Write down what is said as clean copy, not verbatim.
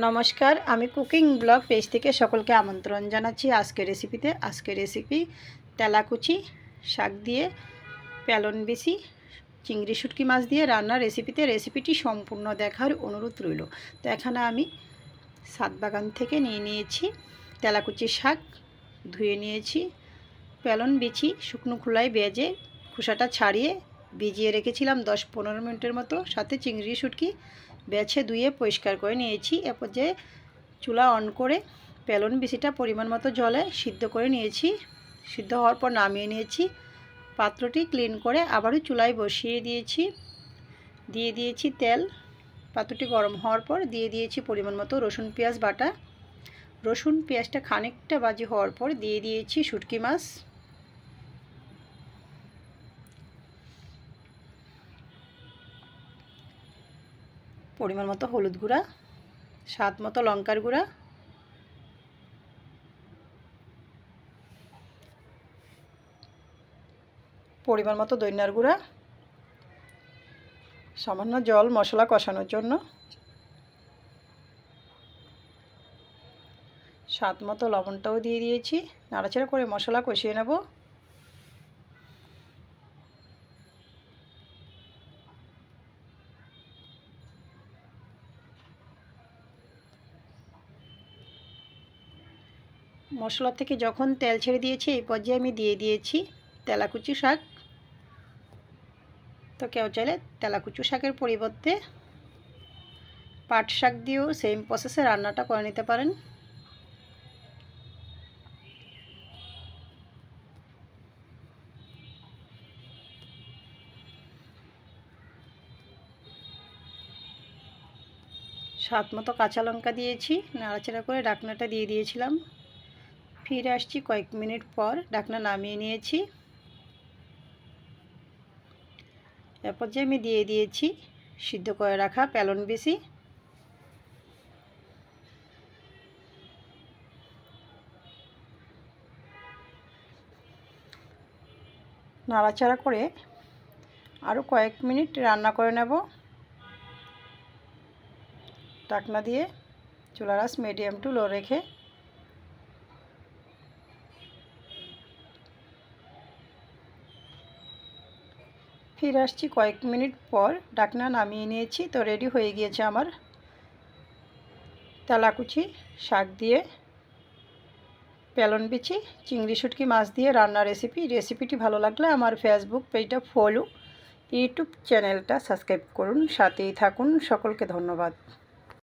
নমস্কার, আমি cooking blog page থেকে সকলকে আমন্ত্রণ জানাচ্ছি আজকের রেসিপিতে। আজকের রেসিপি তেলাকুচি শাক দিয়ে প্যালন বেশি চিংড়ি শুটকি মাছ দিয়ে রান্নার রেসিপিটি সম্পূর্ণ দেখার অনুরোধ রইল। তো এখানে আমি ছাদ বাগান থেকে নিয়েছি তেলাকুচি শাক, ধুয়ে নিয়েছি। প্যালন বিছি শুকনো খোলায় ভেজে খোসাটা ছাড়িয়ে ভিজিয়ে রেখেছিলাম 10-15 মিনিটের মতো। সাথে চিংড়ি শুটকি বেছে ধুয়ে পরিষ্কার করে নিয়েছি। এরপর যে চুলা অন করে প্যালন বিচিটা পরিমাণ মতো জলে সিদ্ধ করে নিয়েছি। সিদ্ধ হওয়ার পর নামিয়ে নিয়েছি। পাত্রটি ক্লিন করে আবারও চুলায় বসিয়ে দিয়ে দিয়েছি তেল। পাত্রটি গরম হওয়ার পর দিয়ে দিয়েছি পরিমাণ মতো রসুন পেঁয়াজ বাটা। রসুন পেঁয়াজটা খানিকটা ভাজি হওয়ার পর দিয়ে দিয়েছি শুটকি মাছ। পরিমাণ মতো হলুদ গুঁড়া, স্বাদ মতো লঙ্কার গুঁড়া, পরিমাণ মতো ধনিয়ার গুঁড়া, সামান্য জল মশলা কষানোর জন্য, স্বাদ মতো লবণটাও দিয়ে দিয়েছি। নাড়াচাড়া করে মশলা কষিয়ে নেব। মশলা থেকে যখন তেল ছেড়ে দিয়েছি এই পর্যায়ে আমি দিয়ে দিয়েছি তেলাকুচি শাক। তো কেউ চাইলে তেলাকুচি শাকের পরিবর্তে পাট শাক দিয়েও সেম প্রসেসে রান্নাটা করে নিতে পারেন। স্বাদ মতো কাঁচা লঙ্কা দিয়েছি। নাড়াচাড়া করে ঢাকনাটা দিয়ে দিয়েছিলাম। ফিরে আসছি কয়েক মিনিট পর, ঢাকনা নামিয়ে নিয়েছি। এরপর যে আমি দিয়ে দিয়েছি সিদ্ধ করে রাখা প্যালন বেশি। নাড়াচাড়া করে আরও কয়েক মিনিট রান্না করে নেব। ঢাকনা দিয়ে চুলার আঁচ মিডিয়াম টু লো রেখে ফিরে আসছি কয়েক মিনিট পর, ঢাকনা নামিয়ে নিয়েছি। তো রেডি হয়ে গিয়েছে আমার তেলাকুচি শাক দিয়ে প্যালন বিচি চিংড়ি শুটকি মাছ দিয়ে রান্নার রেসিপিটি ভালো লাগলে আমার ফেসবুক পেজটা ফলো, ইউটিউব চ্যানেলটা সাবস্ক্রাইব করুন, সাথেই থাকুন। সকলকে ধন্যবাদ।